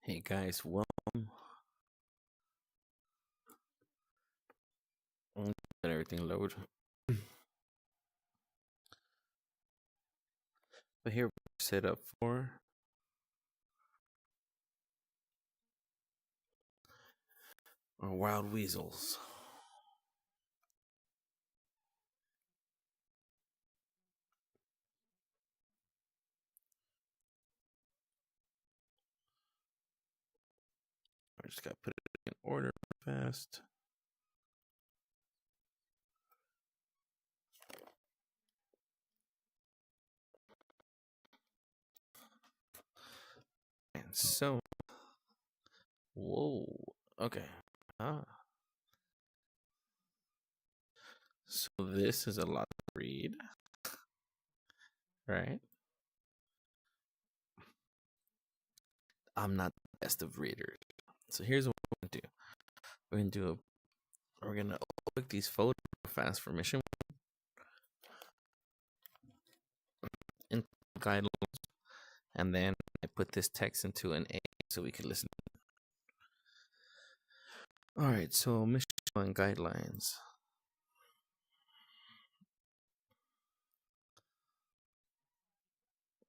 Hey guys, welcome. Let everything load. But here we're set up for our wild weasels. I just gotta put it in order fast. And so, whoa, okay. Ah, so this is a lot to read, right? I'm not the best of readers. So here's what we're gonna do. We're gonna click these photos fast for mission in guidelines, and then I put this text into an A so we can listen. All right, so mission one guidelines.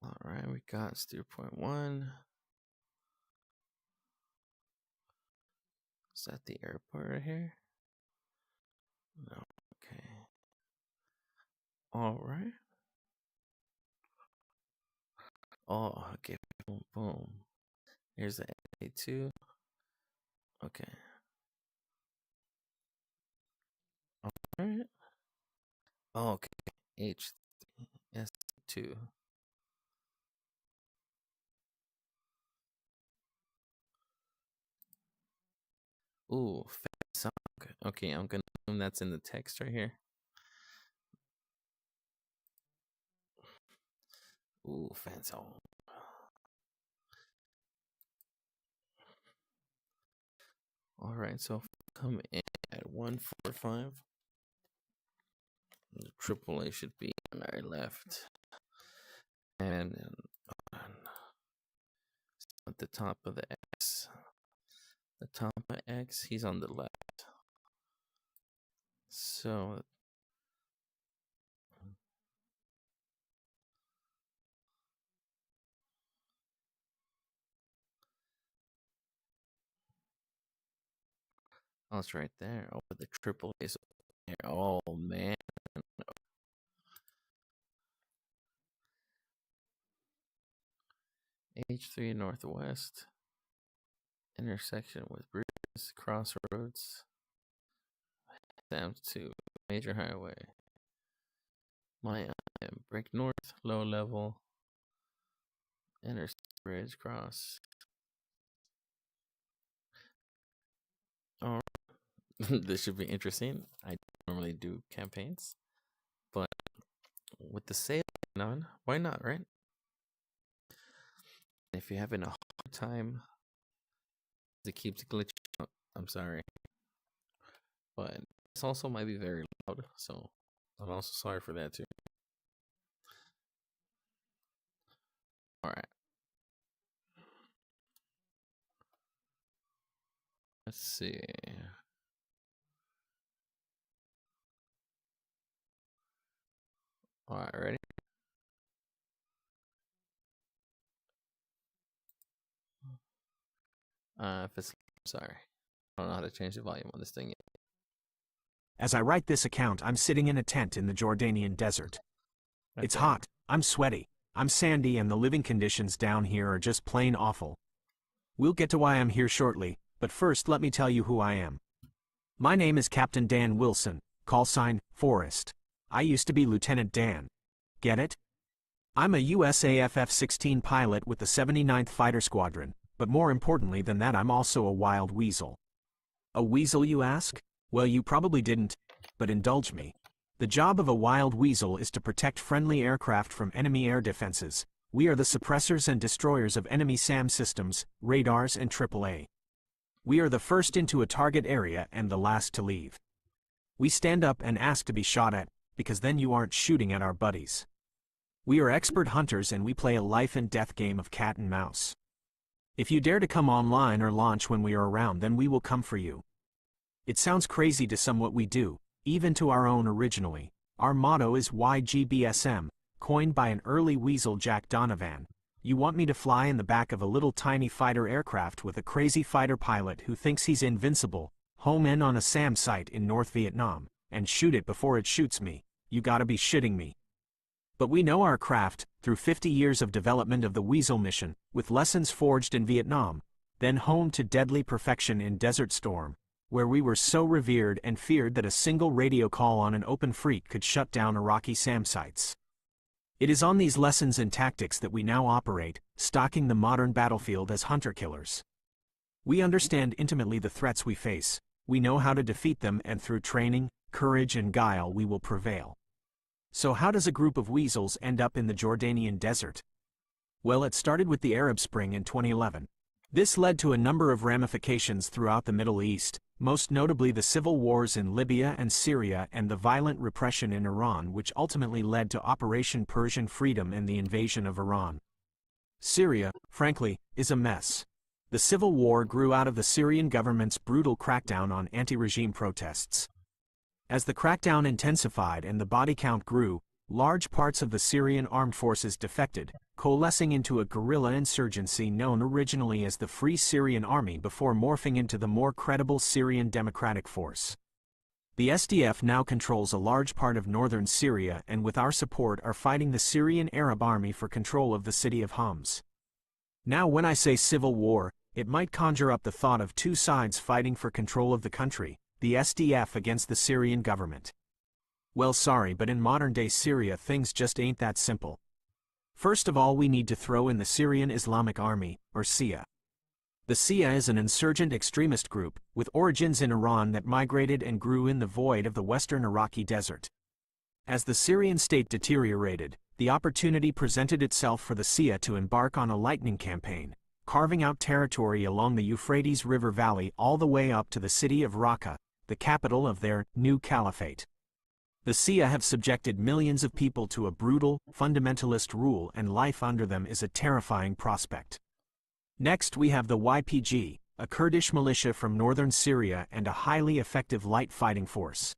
All right, we got 0.1. Is that the airport right here? No. Okay. All right. Oh, okay. Boom, boom. Here's the A2. Okay. All right. Oh, okay. H3S2. Ooh, fat song. Okay, I'm gonna assume that's in the text right here. Ooh, fat song. All right, so come in at 145. The AAA should be on our left. And at the top of the X. The top of X, he's on the left. So oh, it's right there. Oh, the triple is there. Oh man. H3 Northwest. Intersection with Bruce Crossroads. Down to Major Highway. My Break North, low level. Interstate Bridge Cross. All right. This should be interesting. I don't normally do campaigns, but with the sale on, why not, right? If you're having a hard time, it keeps glitching out. I'm sorry, but this also might be very loud, so I'm also sorry for that too. All right, let's see. All right, ready? If it's sorry, I don't know how to change the volume on this thing yet. As I write this account, I'm sitting in a tent in the Jordanian desert. It's hot, I'm sweaty, I'm sandy, and the living conditions down here are just plain awful. We'll get to why I'm here shortly, but first let me tell you who I am. My name is Captain Dan Wilson, call sign, Forrest. I used to be Lieutenant Dan. Get it? I'm a USAF F-16 pilot with the 79th Fighter Squadron, but more importantly than that, I'm also a wild weasel. A weasel, you ask? Well, you probably didn't, but indulge me. The job of a wild weasel is to protect friendly aircraft from enemy air defenses. We are the suppressors and destroyers of enemy SAM systems, radars, and AAA. We are the first into a target area and the last to leave. We stand up and ask to be shot at, because then you aren't shooting at our buddies. We are expert hunters and we play a life and death game of cat and mouse. If you dare to come online or launch when we are around, then we will come for you. It sounds crazy to some what we do, even to our own originally. Our motto is YGBSM, coined by an early weasel Jack Donovan. You want me to fly in the back of a little tiny fighter aircraft with a crazy fighter pilot who thinks he's invincible, home in on a SAM site in North Vietnam, and shoot it before it shoots me? You gotta be shitting me. But we know our craft, through 50 years of development of the Weasel mission, with lessons forged in Vietnam, then home to deadly perfection in Desert Storm, where we were so revered and feared that a single radio call on an open freak could shut down Iraqi SAM sites. It is on these lessons and tactics that we now operate, stalking the modern battlefield as hunter-killers. We understand intimately the threats we face, we know how to defeat them, and through training, courage and guile we will prevail. So how does a group of weasels end up in the Jordanian desert? Well, it started with the Arab Spring in 2011. This led to a number of ramifications throughout the Middle East, most notably the civil wars in Libya and Syria and the violent repression in Iran, which ultimately led to Operation Persian Freedom and the invasion of Iran. Syria, frankly, is a mess. The civil war grew out of the Syrian government's brutal crackdown on anti-regime protests. As the crackdown intensified and the body count grew, large parts of the Syrian armed forces defected, coalescing into a guerrilla insurgency known originally as the Free Syrian Army before morphing into the more credible Syrian Democratic Force. The SDF now controls a large part of northern Syria and with our support are fighting the Syrian Arab Army for control of the city of Homs. Now when I say civil war, it might conjure up the thought of two sides fighting for control of the country, the SDF against the Syrian government. Well, sorry, but in modern-day Syria things just ain't that simple. First of all, we need to throw in the Syrian Islamic Army, or SIA. The SIA is an insurgent extremist group, with origins in Iran that migrated and grew in the void of the western Iraqi desert. As the Syrian state deteriorated, the opportunity presented itself for the SIA to embark on a lightning campaign, carving out territory along the Euphrates River Valley all the way up to the city of Raqqa, the capital of their new caliphate. The SIA have subjected millions of people to a brutal, fundamentalist rule, and life under them is a terrifying prospect. Next we have the YPG, a Kurdish militia from northern Syria and a highly effective light fighting force.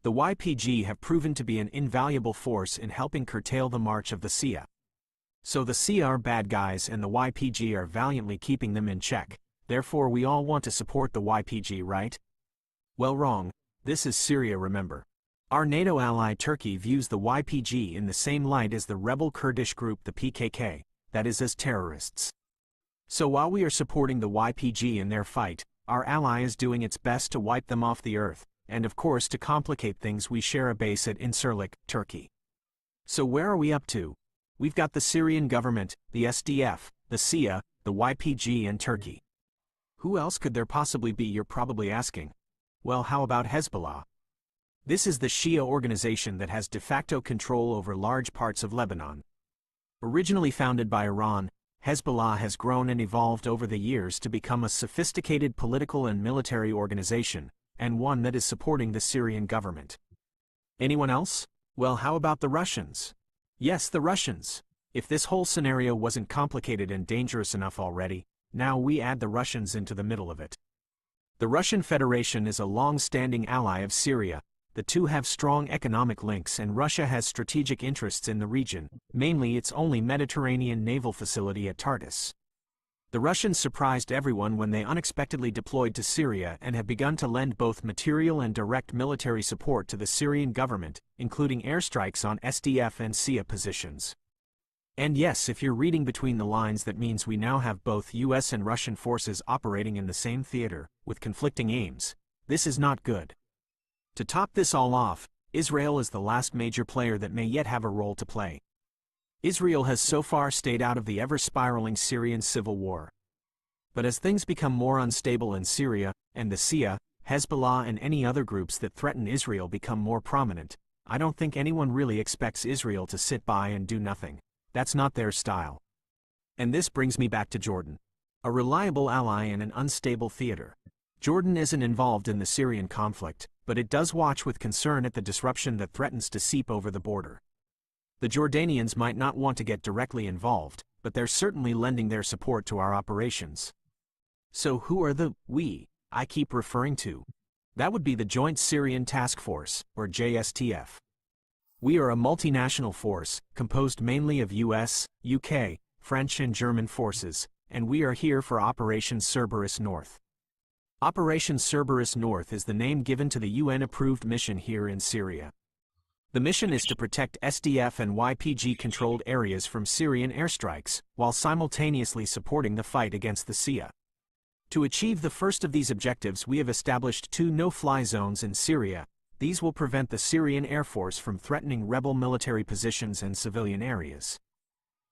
The YPG have proven to be an invaluable force in helping curtail the march of the SIA. So the SIA are bad guys and the YPG are valiantly keeping them in check, therefore we all want to support the YPG, right? Well, wrong. This is Syria, remember. Our NATO ally Turkey views the YPG in the same light as the rebel Kurdish group the PKK, that is, as terrorists. So while we are supporting the YPG in their fight, our ally is doing its best to wipe them off the earth, and of course to complicate things we share a base at Incirlik, Turkey. So where are we up to? We've got the Syrian government, the SDF, the SIA, the YPG and Turkey. Who else could there possibly be, you're probably asking? Well, how about Hezbollah? This is the Shia organization that has de facto control over large parts of Lebanon. Originally founded by Iran, Hezbollah has grown and evolved over the years to become a sophisticated political and military organization, and one that is supporting the Syrian government. Anyone else? Well, how about the Russians? Yes, the Russians. If this whole scenario wasn't complicated and dangerous enough already, now we add the Russians into the middle of it. The Russian Federation is a long-standing ally of Syria. The two have strong economic links and Russia has strategic interests in the region, mainly its only Mediterranean naval facility at Tartus. The Russians surprised everyone when they unexpectedly deployed to Syria and have begun to lend both material and direct military support to the Syrian government, including airstrikes on SDF and SIA positions. And yes, if you're reading between the lines, that means we now have both US and Russian forces operating in the same theater, with conflicting aims. This is not good. To top this all off, Israel is the last major player that may yet have a role to play. Israel has so far stayed out of the ever-spiraling Syrian civil war. But as things become more unstable in Syria, and the SIA, Hezbollah and any other groups that threaten Israel become more prominent, I don't think anyone really expects Israel to sit by and do nothing. That's not their style. And this brings me back to Jordan. A reliable ally in an unstable theater. Jordan isn't involved in the Syrian conflict, but it does watch with concern at the disruption that threatens to seep over the border. The Jordanians might not want to get directly involved, but they're certainly lending their support to our operations. So who are the we I keep referring to? That would be the Joint Syrian Task Force, or JSTF. We are a multinational force, composed mainly of US, UK, French and German forces, and we are here for Operation Cerberus North. Operation Cerberus North is the name given to the UN-approved mission here in Syria. The mission is to protect SDF and YPG-controlled areas from Syrian airstrikes, while simultaneously supporting the fight against the SIA. To achieve the first of these objectives, we have established 2 no-fly zones in Syria. These will prevent the Syrian Air Force from threatening rebel military positions and civilian areas.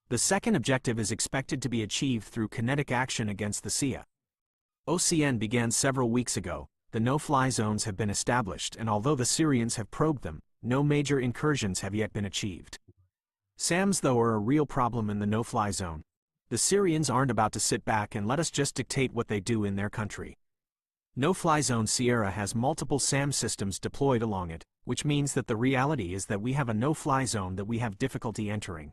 The second objective is expected to be achieved through kinetic action against the SIA. OCN began several weeks ago. The no-fly zones have been established, and although the Syrians have probed them, no major incursions have yet been achieved. SAMs, though, are a real problem in the no-fly zone. The Syrians aren't about to sit back and let us just dictate what they do in their country. No-fly zone Sierra has multiple SAM systems deployed along it, which means that the reality is that we have a no-fly zone that we have difficulty entering.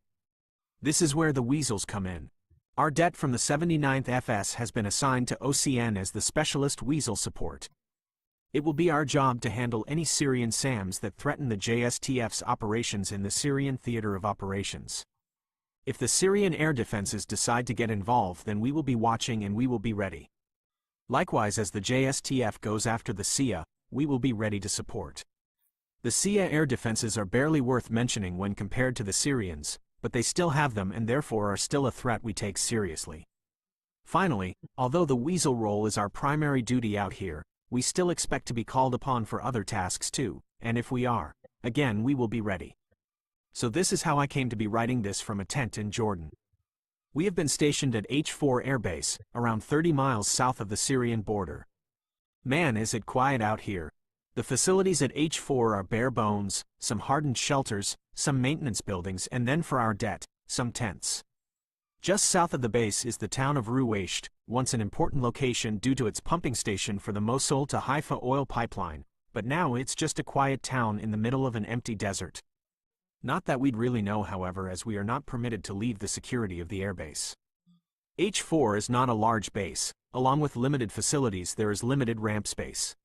This is where the weasels come in. Our det from the 79th FS has been assigned to OCN as the specialist weasel support. It will be our job to handle any Syrian SAMs that threaten the JSTF's operations in the Syrian theater of operations. If the Syrian air defenses decide to get involved, then we will be watching and we will be ready. Likewise, as the JSTF goes after the SIA, we will be ready to support. The SIA air defenses are barely worth mentioning when compared to the Syrians, but they still have them and therefore are still a threat we take seriously. Finally, although the weasel role is our primary duty out here, we still expect to be called upon for other tasks too, and if we are, again we will be ready. So this is how I came to be writing this from a tent in Jordan. We have been stationed at H4 Air Base, around 30 miles south of the Syrian border. Man, is it quiet out here. The facilities at H4 are bare bones, some hardened shelters, some maintenance buildings, and then for our det, some tents. Just south of the base is the town of Ruwaysht, once an important location due to its pumping station for the Mosul to Haifa oil pipeline, but now it's just a quiet town in the middle of an empty desert. Not that we'd really know, however, as we are not permitted to leave the security of the airbase. H4 is not a large base. Along with limited facilities, there is limited ramp space.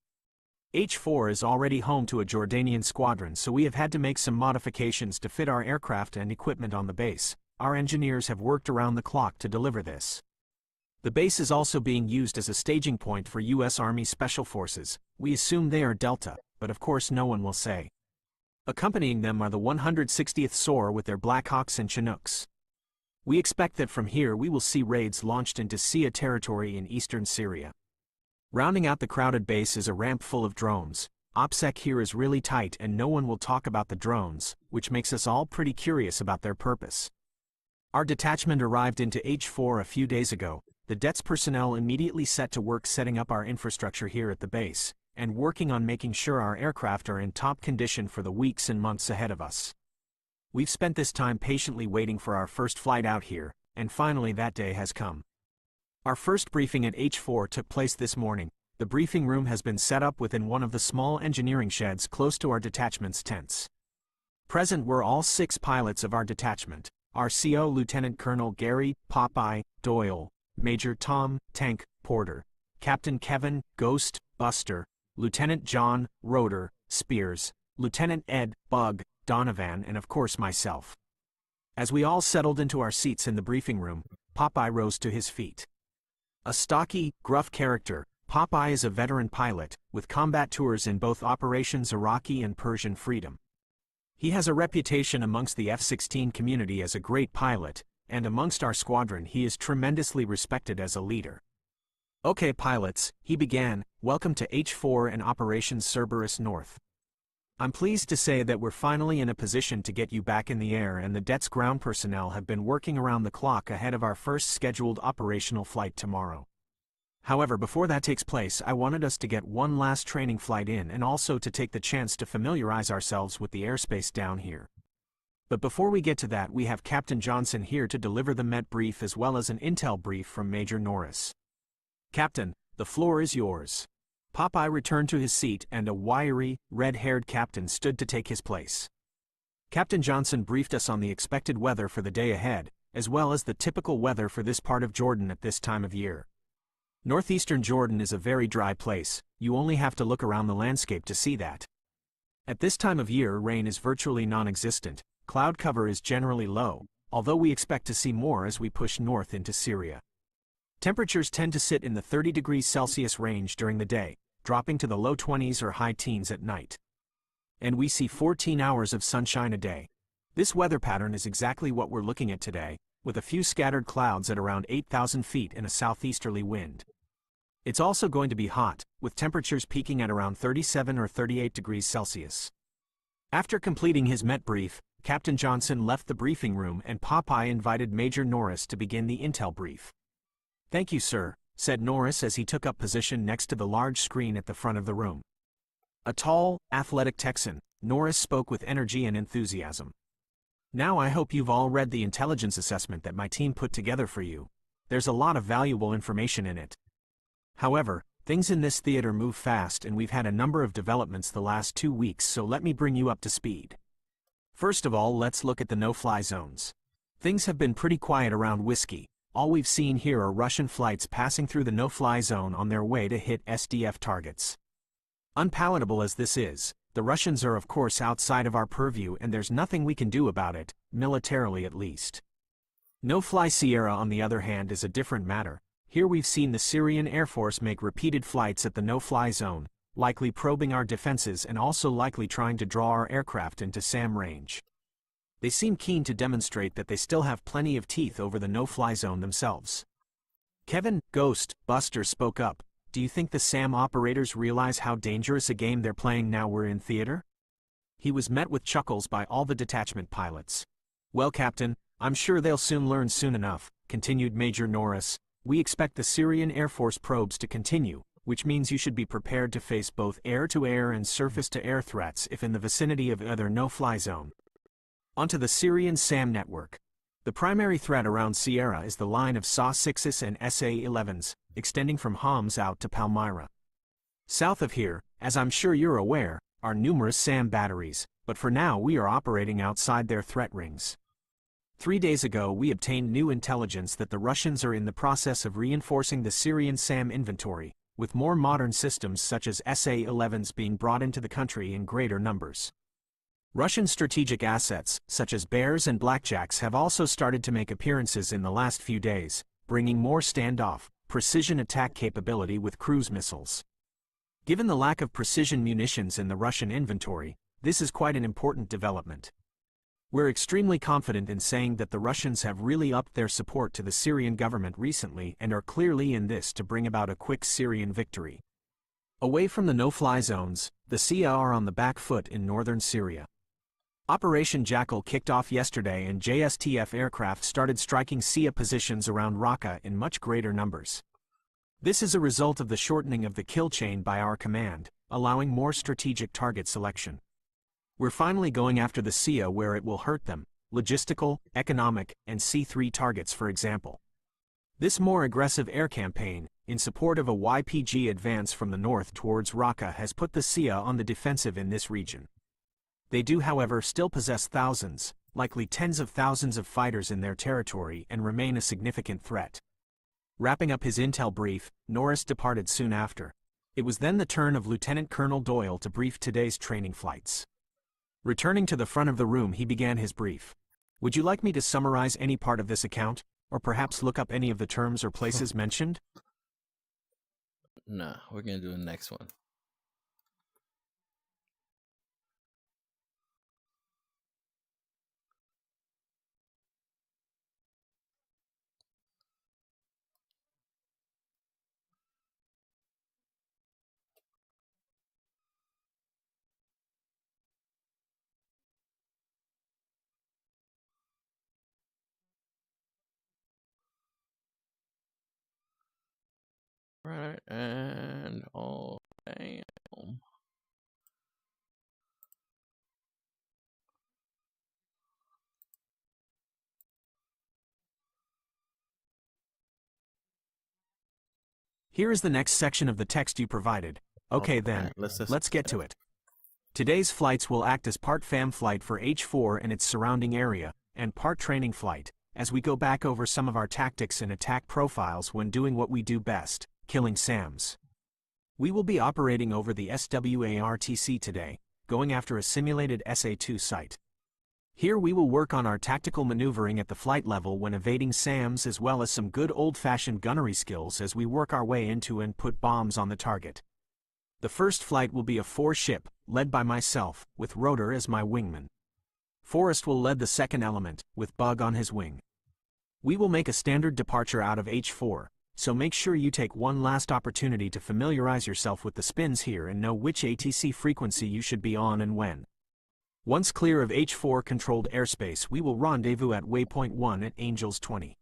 H4 is already home to a Jordanian squadron, so we have had to make some modifications to fit our aircraft and equipment on the base. Our engineers have worked around the clock to deliver this. The base is also being used as a staging point for U.S. Army Special Forces. We assume they are Delta, but of course no one will say. Accompanying them are the 160th SOAR with their Blackhawks and Chinooks. We expect that from here we will see raids launched into SIA territory in eastern Syria. Rounding out the crowded base is a ramp full of drones. OPSEC here is really tight and no one will talk about the drones, which makes us all pretty curious about their purpose. Our detachment arrived into H4 a few days ago. The DET's personnel immediately set to work setting up our infrastructure here at the base, and working on making sure our aircraft are in top condition for the weeks and months ahead of us. We've spent this time patiently waiting for our first flight out here, and finally that day has come. Our first briefing at H4 took place this morning. The briefing room has been set up within one of the small engineering sheds close to our detachment's tents. Present were all 6 pilots of our detachment, our CO Lieutenant Colonel Gary Popeye Doyle, Major Tom Tank Porter, Captain Kevin Ghost Buster, Lieutenant John Rotor Spears, Lieutenant Ed Bug Donovan, and of course myself. As we all settled into our seats in the briefing room, Popeye rose to his feet. A stocky, gruff character, Popeye is a veteran pilot, with combat tours in both Operations Iraqi and Persian Freedom. He has a reputation amongst the F-16 community as a great pilot, and amongst our squadron he is tremendously respected as a leader. "Okay, pilots," he began, "welcome to H4 and Operation Cerberus North. I'm pleased to say that we're finally in a position to get you back in the air, and the DET's ground personnel have been working around the clock ahead of our first scheduled operational flight tomorrow. However, before that takes place, I wanted us to get one last training flight in and also to take the chance to familiarize ourselves with the airspace down here. But before we get to that, we have Captain Johnson here to deliver the MET brief as well as an intel brief from Major Norris. Captain, the floor is yours." Popeye returned to his seat and a wiry, red-haired captain stood to take his place. Captain Johnson briefed us on the expected weather for the day ahead, as well as the typical weather for this part of Jordan at this time of year. Northeastern Jordan is a very dry place, you only have to look around the landscape to see that. At this time of year, rain is virtually non-existent, cloud cover is generally low, although we expect to see more as we push north into Syria. Temperatures tend to sit in the 30 degrees Celsius range during the day, dropping to the low 20s or high teens at night. And we see 14 hours of sunshine a day. This weather pattern is exactly what we're looking at today, with a few scattered clouds at around 8,000 feet and a southeasterly wind. It's also going to be hot, with temperatures peaking at around 37 or 38 degrees Celsius. After completing his Met brief, Captain Johnson left the briefing room and Popeye invited Major Norris to begin the intel brief. "Thank you, sir," said Norris as he took up position next to the large screen at the front of the room. A tall, athletic Texan, Norris spoke with energy and enthusiasm. "Now I hope you've all read the intelligence assessment that my team put together for you. There's a lot of valuable information in it. However, things in this theater move fast and we've had a number of developments the last 2 weeks, so let me bring you up to speed. First of all, let's look at the no-fly zones. Things have been pretty quiet around Whiskey. All we've seen here are Russian flights passing through the no-fly zone on their way to hit SDF targets. Unpalatable as this is, the Russians are of course outside of our purview and there's nothing we can do about it, militarily at least. No-fly Sierra, on the other hand, is a different matter. Here we've seen the Syrian Air Force make repeated flights at the no-fly zone, likely probing our defenses and also likely trying to draw our aircraft into SAM range. They seem keen to demonstrate that they still have plenty of teeth over the no-fly zone themselves. Kevin, Ghost, Buster spoke up. "Do you think the SAM operators realize how dangerous a game they're playing now we're in theater?" He was met with chuckles by all the detachment pilots. "Well, Captain, I'm sure they'll soon learn soon enough," continued Major Norris. "We expect the Syrian Air Force probes to continue, which means you should be prepared to face both air-to-air and surface-to-air threats if in the vicinity of either no-fly zone." Onto the Syrian SAM network. The primary threat around Sierra is the line of SA-6s and SA-11s, extending from Homs out to Palmyra. South of here, as I'm sure you're aware, are numerous SAM batteries, but for now we are operating outside their threat rings. 3 days ago we obtained new intelligence that the Russians are in the process of reinforcing the Syrian SAM inventory, with more modern systems such as SA-11s being brought into the country in greater numbers. Russian strategic assets, such as Bears and Blackjacks, have also started to make appearances in the last few days, bringing more standoff, precision attack capability with cruise missiles. Given the lack of precision munitions in the Russian inventory, this is quite an important development. We're extremely confident in saying that the Russians have really upped their support to the Syrian government recently and are clearly in this to bring about a quick Syrian victory. Away from the no-fly zones, the SIA are on the back foot in northern Syria. Operation Jackal kicked off yesterday and JSTF aircraft started striking SIA positions around Raqqa in much greater numbers. This is a result of the shortening of the kill chain by our command, allowing more strategic target selection. We're finally going after the SIA where it will hurt them, logistical, economic, and C3 targets for example. This more aggressive air campaign, in support of a YPG advance from the north towards Raqqa, has put the SIA on the defensive in this region. They do, however, still possess thousands, likely tens of thousands of fighters in their territory and remain a significant threat. Wrapping up his intel brief, Norris departed soon after. It was then the turn of Lieutenant Colonel Doyle to brief today's training flights. Returning to the front of the room, he began his brief. "Would you like me to summarize any part of this account, or perhaps look up any of the terms or places mentioned?" Nah, we're gonna do the next one. Right, and oh damn. Here is the next section of the text you provided. Okay then, let's get to it. Today's flights will act as part FAM flight for H4 and its surrounding area, and part training flight, as we go back over some of our tactics and attack profiles when doing what we do best, killing SAMs. We will be operating over the SWARTC today, going after a simulated SA-2 site. Here we will work on our tactical maneuvering at the flight level when evading SAMs, as well as some good old-fashioned gunnery skills as we work our way into and put bombs on the target. The first flight will be a 4-ship, led by myself, with Rotor as my wingman. Forrest will lead the second element, with Bug on his wing. We will make a standard departure out of H4, so make sure you take one last opportunity to familiarize yourself with the spins here and know which ATC frequency you should be on and when. Once clear of H4 controlled airspace, we will rendezvous at waypoint 1 at Angels 20.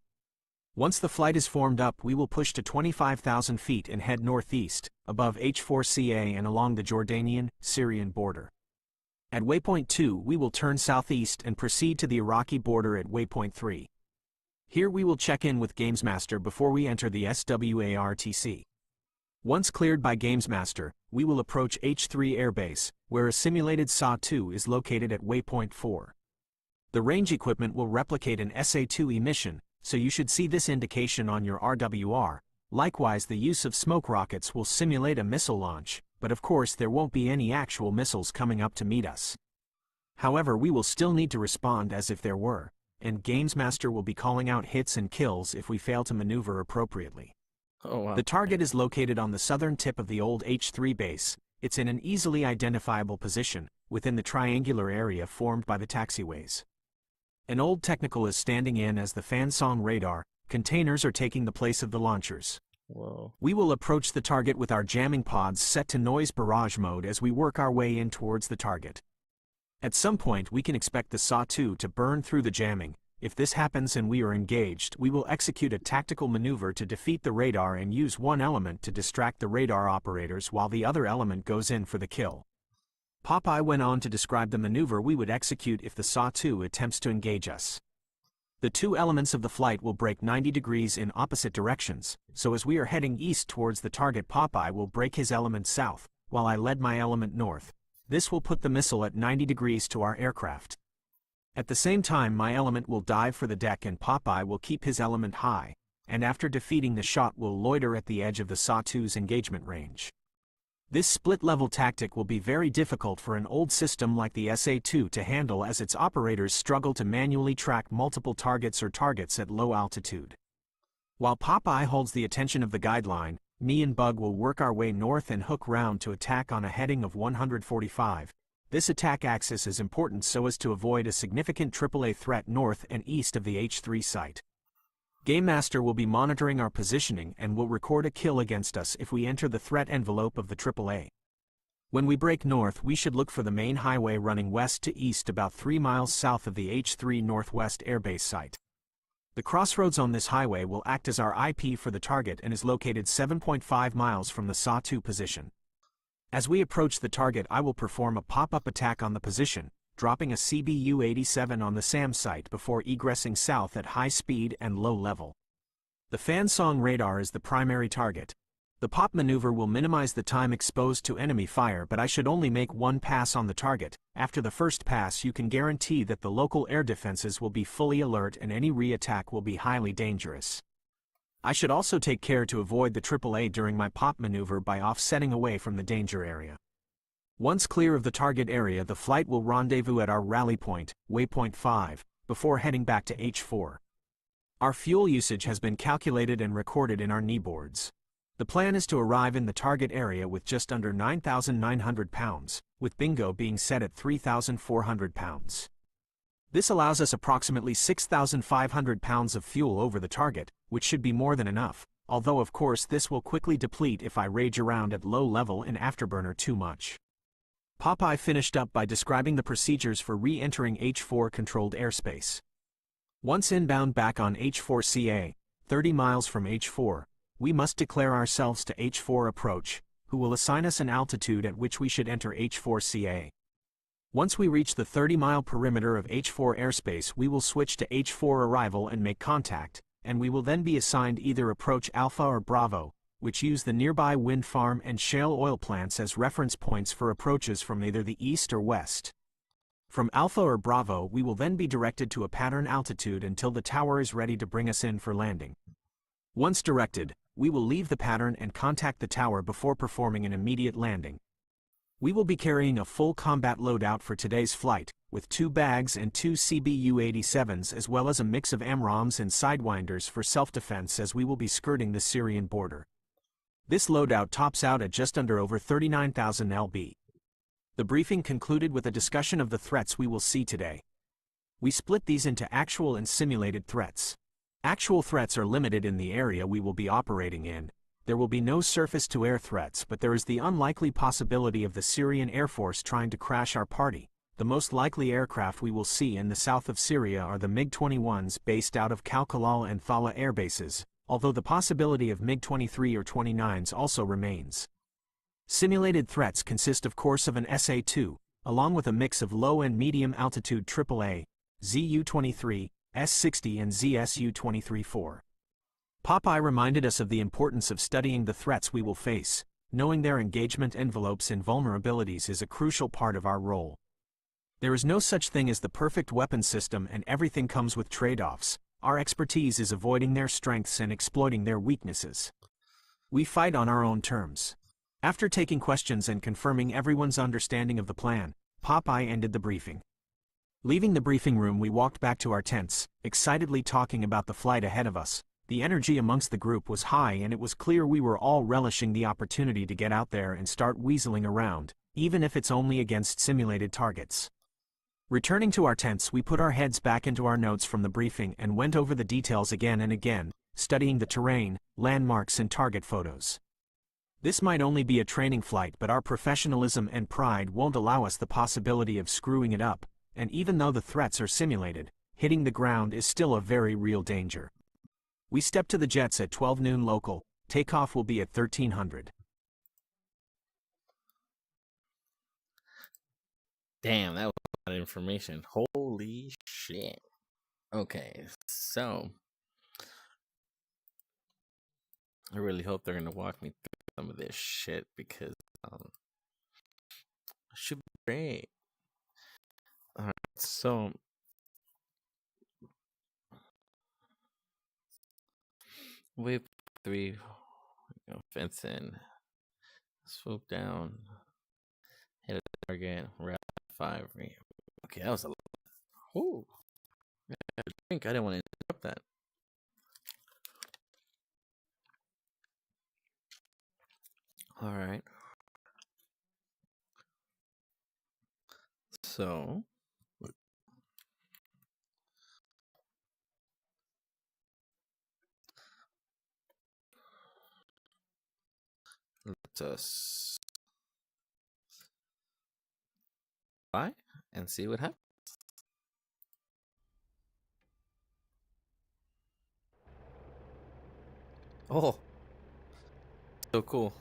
Once the flight is formed up, we will push to 25,000 feet and head northeast, above H4CA and along the Jordanian-Syrian border. At waypoint 2 we will turn southeast and proceed to the Iraqi border at waypoint 3. Here we will check in with GamesMaster before we enter the SWARTC. Once cleared by GamesMaster, we will approach H3 Airbase, where a simulated SA-2 is located at waypoint 4. The range equipment will replicate an SA-2 emission, so you should see this indication on your RWR. Likewise, the use of smoke rockets will simulate a missile launch, but of course there won't be any actual missiles coming up to meet us. However, we will still need to respond as if there were, and GamesMaster will be calling out hits and kills if we fail to maneuver appropriately. Oh, wow. The target is located on the southern tip of the old H3 base. It's in an easily identifiable position, within the triangular area formed by the taxiways. An old technical is standing in as the Fansong radar. Containers are taking the place of the launchers. Whoa. We will approach the target with our jamming pods set to noise barrage mode as we work our way in towards the target. At some point we can expect the SA-2 to burn through the jamming. If this happens and we are engaged, we will execute a tactical maneuver to defeat the radar and use one element to distract the radar operators while the other element goes in for the kill. Popeye went on to describe the maneuver we would execute if the SA-2 attempts to engage us. The two elements of the flight will break 90 degrees in opposite directions, so as we are heading east towards the target, Popeye will break his element south, while I lead my element north. This will put the missile at 90 degrees to our aircraft. At the same time, my element will dive for the deck and Popeye will keep his element high, and after defeating the shot will loiter at the edge of the SA-2's engagement range. This split-level tactic will be very difficult for an old system like the SA-2 to handle, as its operators struggle to manually track multiple targets or targets at low altitude. While Popeye holds the attention of the guideline, me and Bug will work our way north and hook round to attack on a heading of 145. This attack axis is important so as to avoid a significant AAA threat north and east of the H3 site. GameMaster will be monitoring our positioning and will record a kill against us if we enter the threat envelope of the AAA. When we break north, we should look for the main highway running west to east about 3 miles south of the H3 Northwest Airbase site. The crossroads on this highway will act as our IP for the target and is located 7.5 miles from the SA-2 position. As we approach the target, I will perform a pop-up attack on the position, dropping a CBU-87 on the SAM site before egressing south at high speed and low level. The Fansong radar is the primary target. The pop maneuver will minimize the time exposed to enemy fire, but I should only make one pass on the target. After the first pass, you can guarantee that the local air defenses will be fully alert and any re-attack will be highly dangerous. I should also take care to avoid the AAA during my pop maneuver by offsetting away from the danger area. Once clear of the target area, the flight will rendezvous at our rally point, waypoint 5, before heading back to H4. Our fuel usage has been calculated and recorded in our kneeboards. The plan is to arrive in the target area with just under 9,900 pounds, with bingo being set at 3,400 pounds. This allows us approximately 6,500 pounds of fuel over the target, which should be more than enough, although of course this will quickly deplete if I rage around at low level in Afterburner too much. Popeye finished up by describing the procedures for re-entering H4 controlled airspace. Once inbound back on H4CA, 30 miles from H4, we must declare ourselves to H4 approach, who will assign us an altitude at which we should enter H4CA. Once we reach the 30-mile perimeter of H4 airspace, we will switch to H4 arrival and make contact, and we will then be assigned either approach Alpha or Bravo, which use the nearby wind farm and shale oil plants as reference points for approaches from either the east or west. From Alpha or Bravo, we will then be directed to a pattern altitude until the tower is ready to bring us in for landing. Once directed, we will leave the pattern and contact the tower before performing an immediate landing. We will be carrying a full combat loadout for today's flight, with 2 bags and 2 CBU-87s as well as a mix of AMRAAMs and Sidewinders for self-defense as we will be skirting the Syrian border. This loadout tops out at just under over 39,000 LB. The briefing concluded with a discussion of the threats we will see today. We split these into actual and simulated threats. Actual threats are limited in the area we will be operating in. There will be no surface-to-air threats, but there is the unlikely possibility of the Syrian Air Force trying to crash our party. The most likely aircraft we will see in the south of Syria are the MiG-21s based out of Khalkhalal and Thala air bases, although the possibility of MiG-23 or 29s also remains. Simulated threats consist of course of an SA-2, along with a mix of low and medium altitude AAA, ZU-23, S-60 and ZSU-23-4. Popeye reminded us of the importance of studying the threats we will face. Knowing their engagement envelopes and vulnerabilities is a crucial part of our role. There is no such thing as the perfect weapon system, and everything comes with trade-offs. Our expertise is avoiding their strengths and exploiting their weaknesses. We fight on our own terms. After taking questions and confirming everyone's understanding of the plan, Popeye ended the briefing. Leaving the briefing room, we walked back to our tents, excitedly talking about the flight ahead of us. The energy amongst the group was high, and it was clear we were all relishing the opportunity to get out there and start weaseling around, even if it's only against simulated targets. Returning to our tents, we put our heads back into our notes from the briefing and went over the details again and again, studying the terrain, landmarks and target photos. This might only be a training flight, but our professionalism and pride won't allow us the possibility of screwing it up, and even though the threats are simulated, hitting the ground is still a very real danger. We step to the jets at 12 noon local. Takeoff will be at 1300. Damn, that was a lot of information. Holy shit. Okay, so I really hope they're gonna walk me through some of this shit because it should be great. Alright, so wave 3, fence in, swoop down, hit a target, wrap 5. Okay, that was a lot. Ooh, I think I didn't want to interrupt that. All right. So let us try and see what happens. Oh, so cool.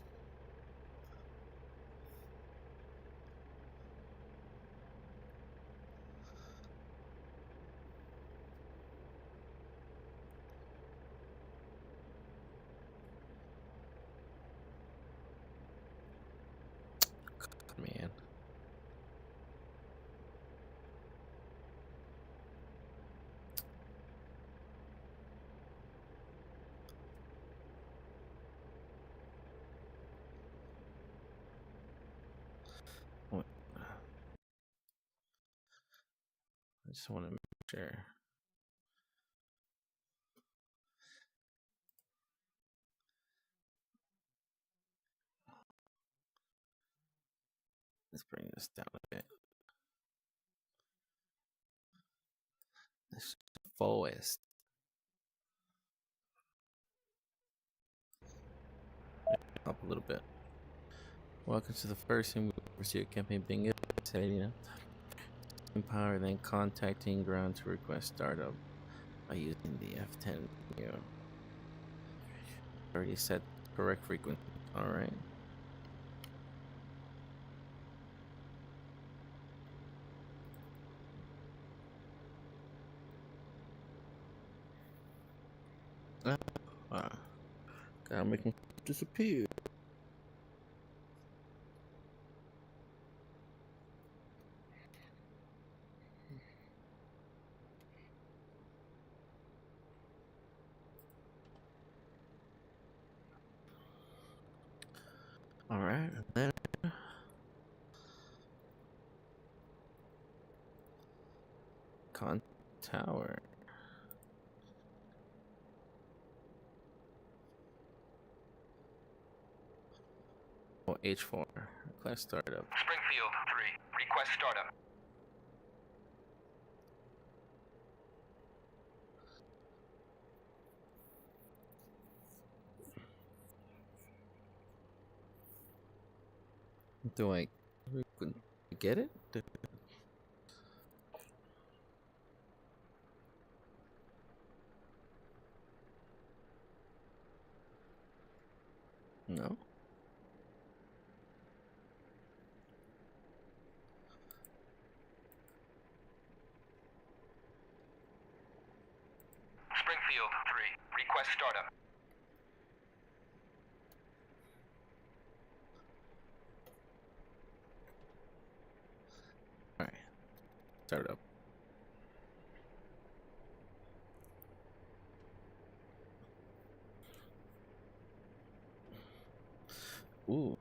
Man. What? I just want to make sure. Let's bring this down a bit. This forest. Up a little bit. Welcome to the first thing we pursue campaign bingo. Power, then contacting ground to request startup by using the F10 menu. Already set correct frequency. All right. Gotta make him disappear. All right, then Con Tower. Oh, H4. Class startup. Springfield 3. Request startup. Do I get it? No. Springfield 3. Request startup. All right. Start up. Ooh.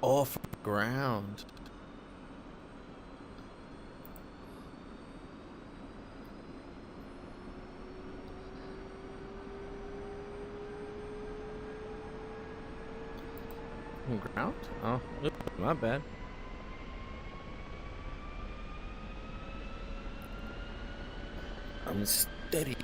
Off ground. Ground? Oh, my bad. I'm steady.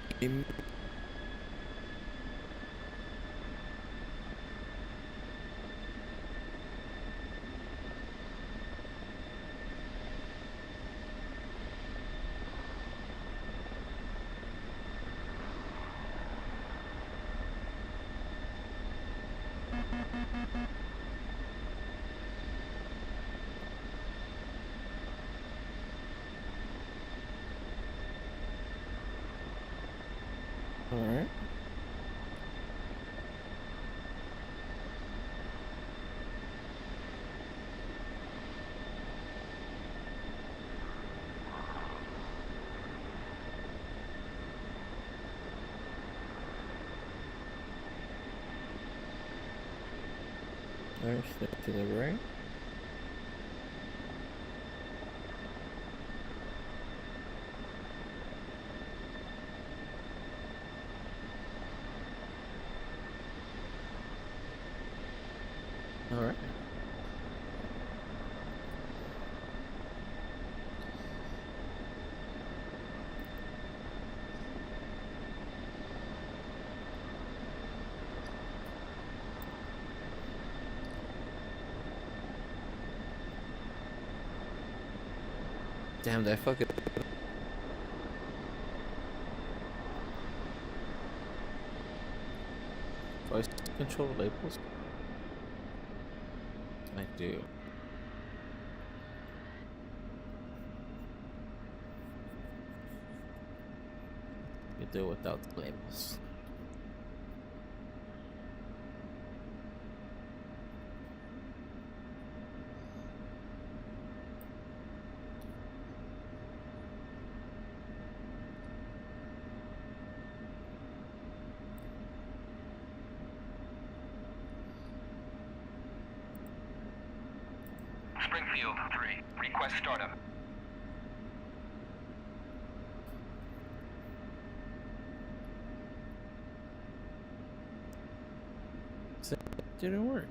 All right. There's stick to the right. All right. Damn, that fucking. Voice control labels? I do. You do without the labels. Springfield 3. Request startup. So it didn't work.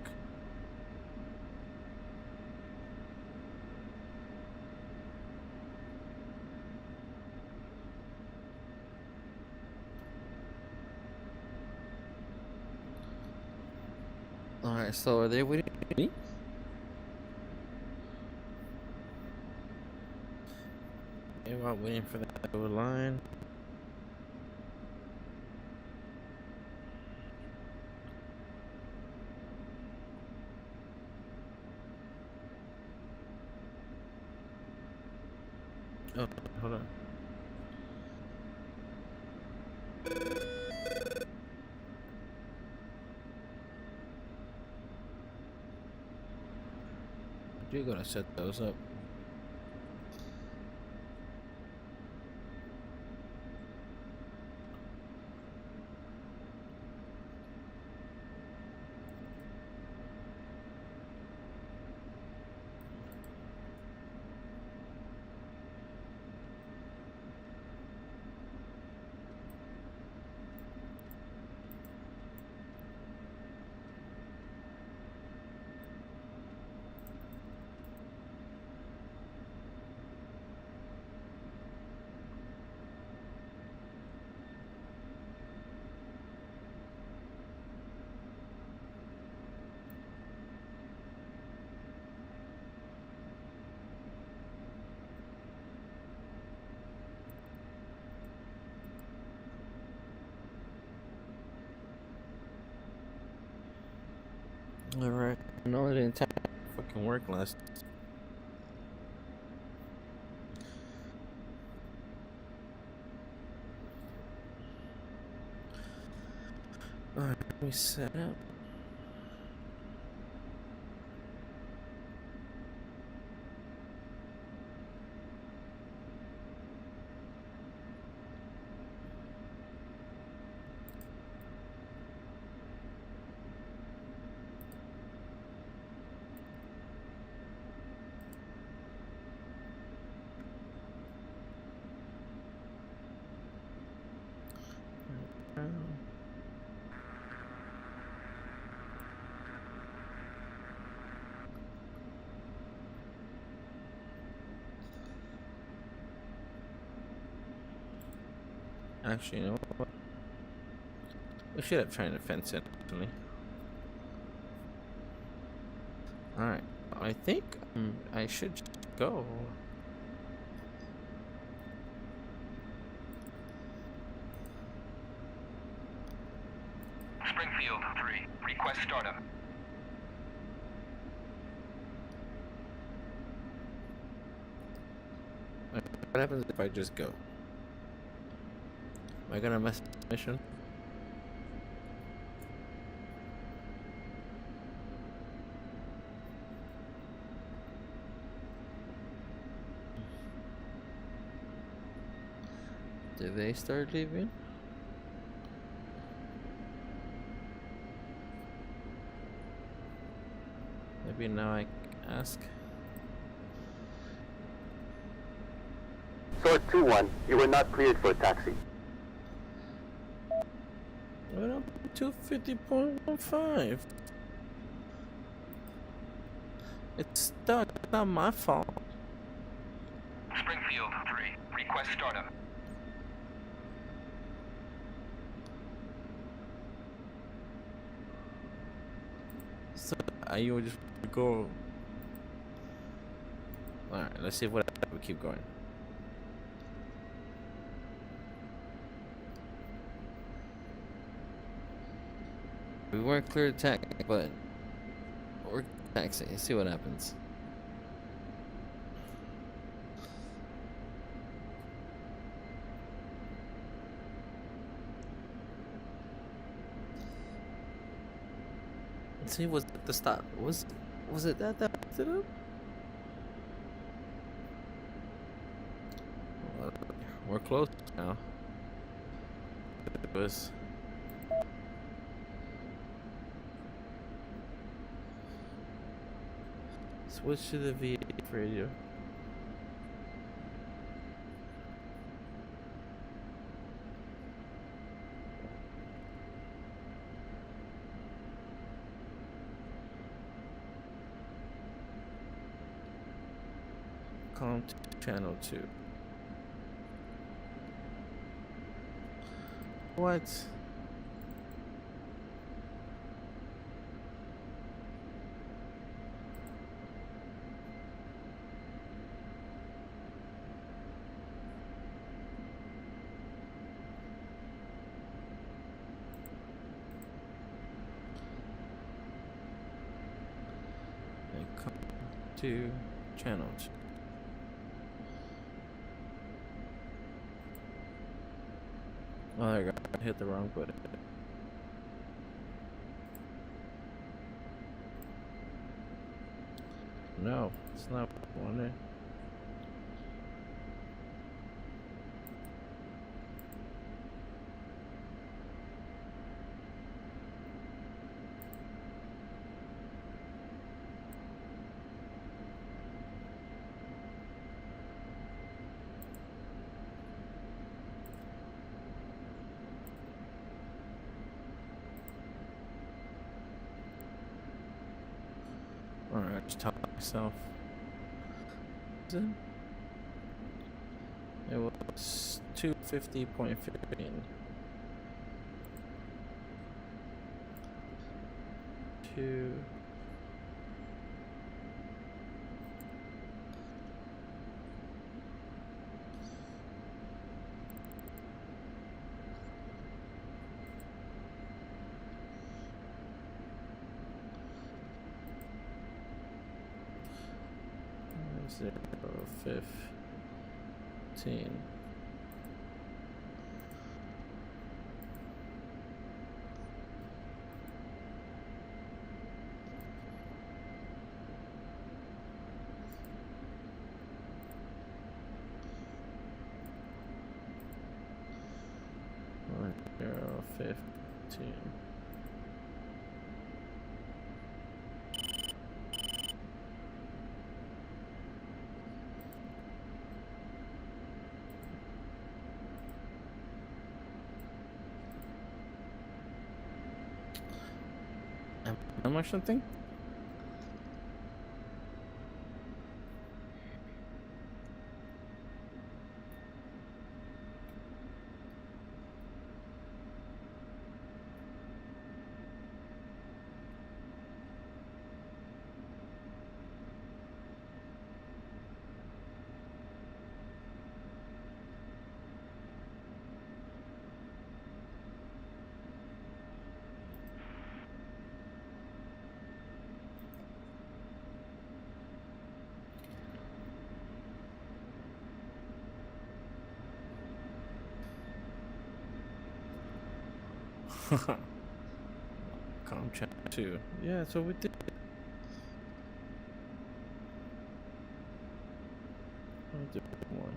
Alright, so are they waiting for me? While waiting for that to go line. Oh, hold on. You're gonna set those up. Alright. No, it didn't fucking work last. Alright, let me set up. Actually, you know what? We should have tried to fence it, actually. Alright. I think I should go. Springfield 3, request startup. What happens if I just go? Am I gonna miss the mission? Did they start leaving? Maybe now I ask. Source 2-1, you were not cleared for a taxi. What up? 250.15. It's stuck. It's not my fault. Springfield 3, request startup. So you would just go. Alright, let's see what we keep going. We weren't clear to attack, but we're taxing. Let's see what happens. Let's see, was it the stop? Was it that picked it up? Well, we're close now. It was. Switch to the V8 radio. Calm channel 2. What? 2, channel 2. Oh, there you go. I hit the wrong button. No, it's not what I wanted. Alright, just tell myself. It was 250.15. 2. Zero 15. One 0 15. Am I something? Com channel 2. Yeah, that's what we did. I'll do one.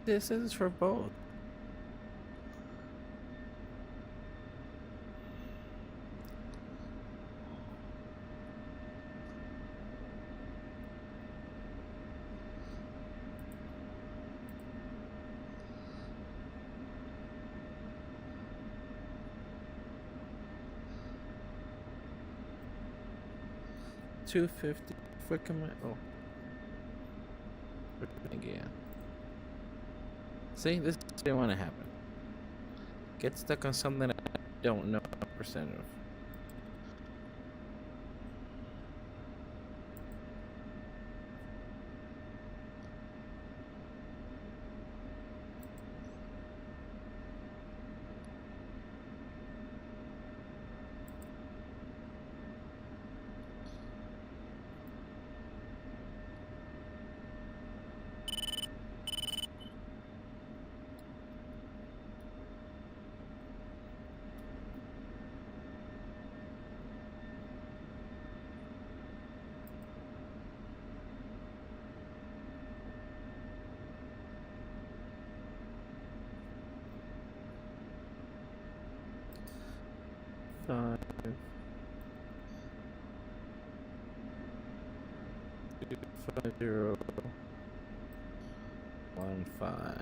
This is for both. $250 for command. Oh, again. See, this didn't want to happen. Get stuck on something I don't know 100% of. Five, 2, 5, 0, 1, 5.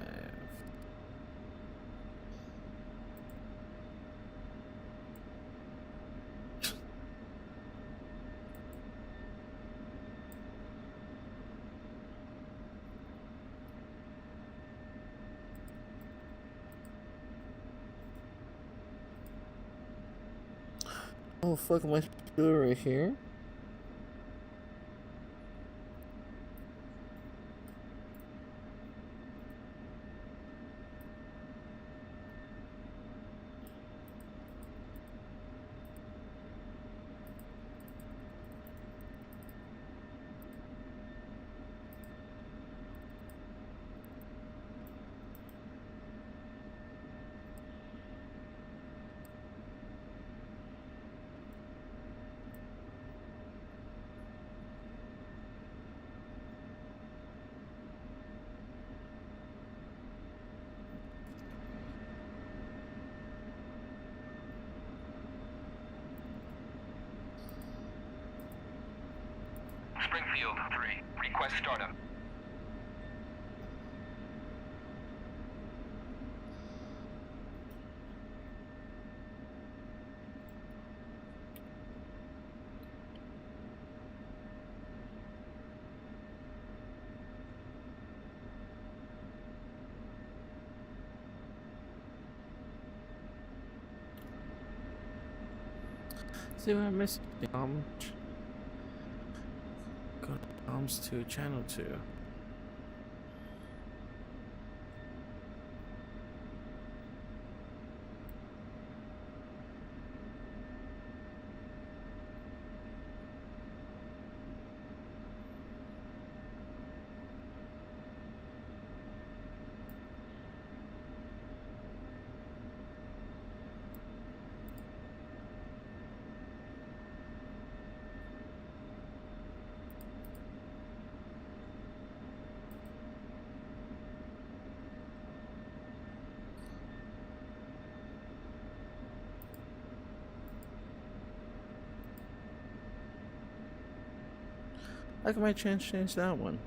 Oh fuck, my computer right here. Springfield 3. Request stardom. See what I missed? Go to Arms 2, Channel 2. How come I change that one?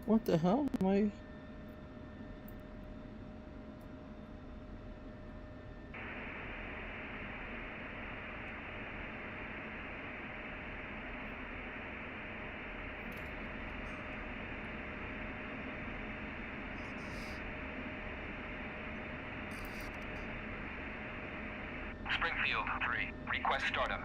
What the hell am I? Springfield 3. Request stardom.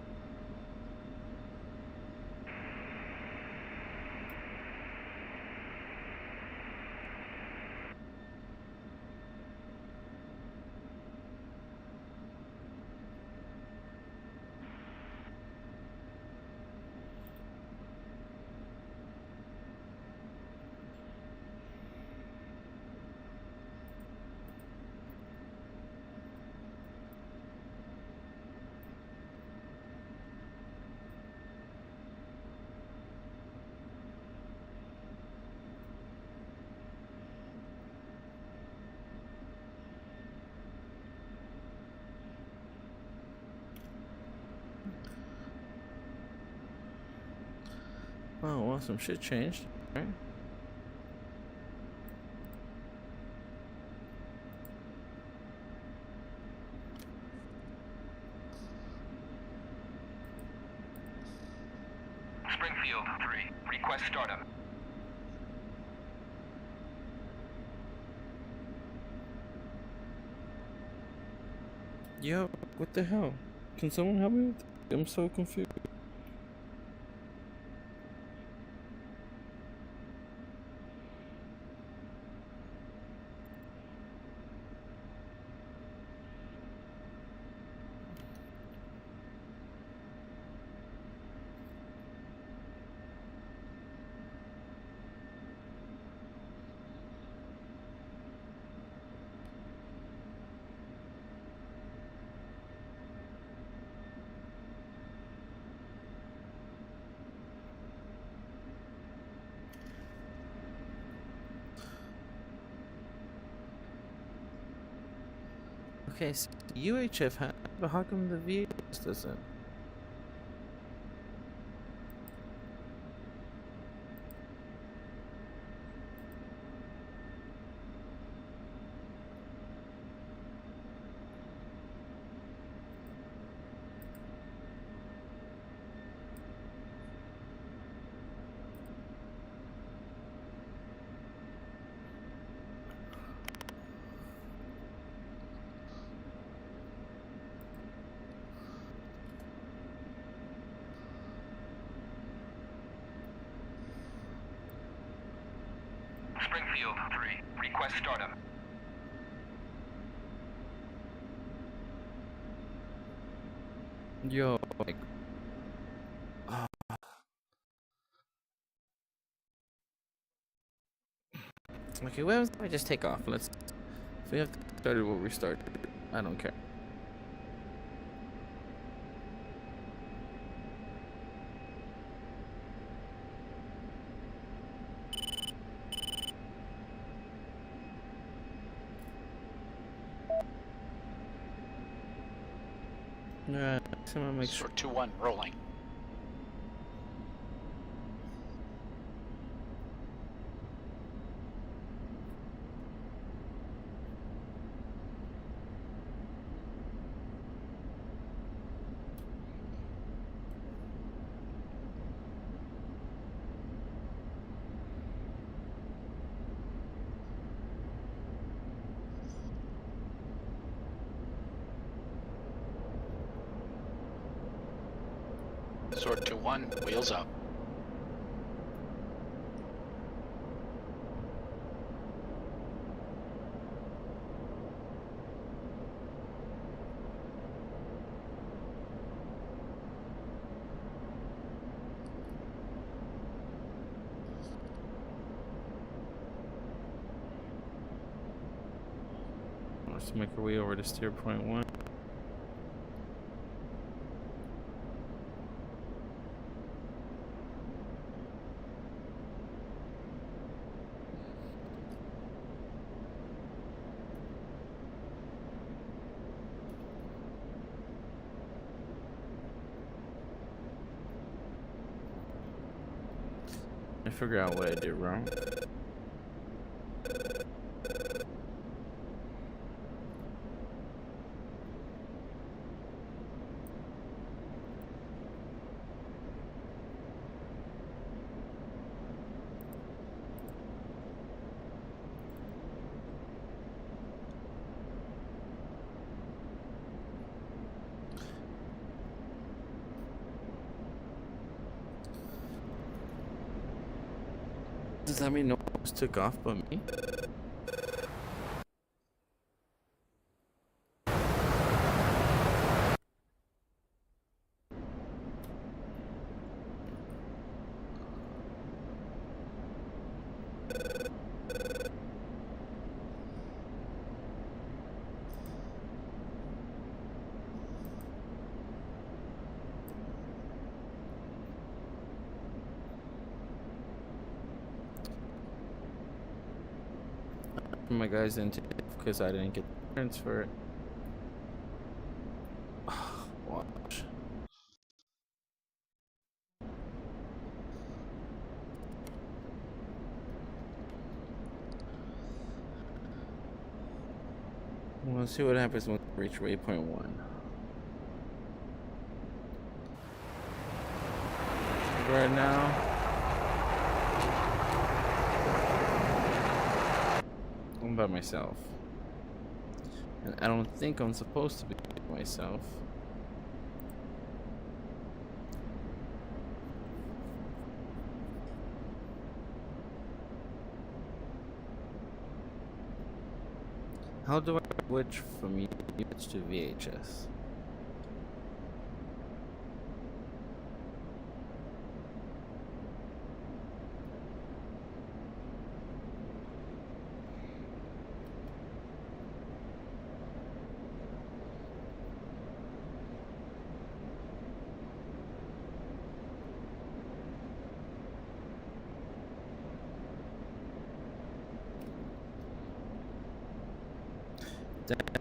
Oh, well, some shit changed, right? Springfield 3. Request stardom. Yo, what the hell? Can someone help me with this? I'm so confused. Okay, so UHF had, but how come the VHS doesn't? Springfield 3. Request stardom. Yo, like, okay, well, let me just take off. Let's. If we have to start it, we'll restart. I don't care. Someone make sure. Sort 2-1, rolling. Sort 2-1, wheels up. Let's make our way over to steer point 1. I figure out what I did wrong. Does that mean no one else took off but me? My guys didn't take it because I didn't get the clearance for it. Watch. We'll see what happens when we reach waypoint 1. Right now, I'm by myself. And I don't think I'm supposed to be by myself. How do I switch from units to VHS?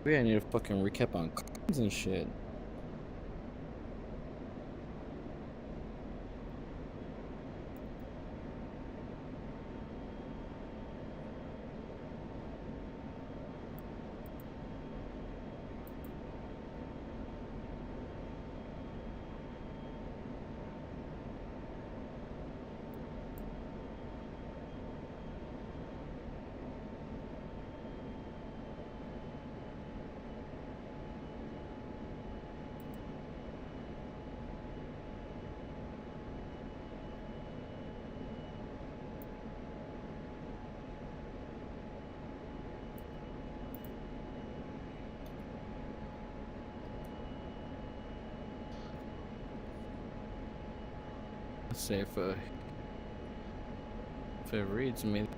Maybe I need to fucking recap on cons and shit. Let's say if it reads me.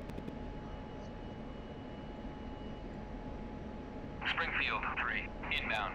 Springfield 3, inbound.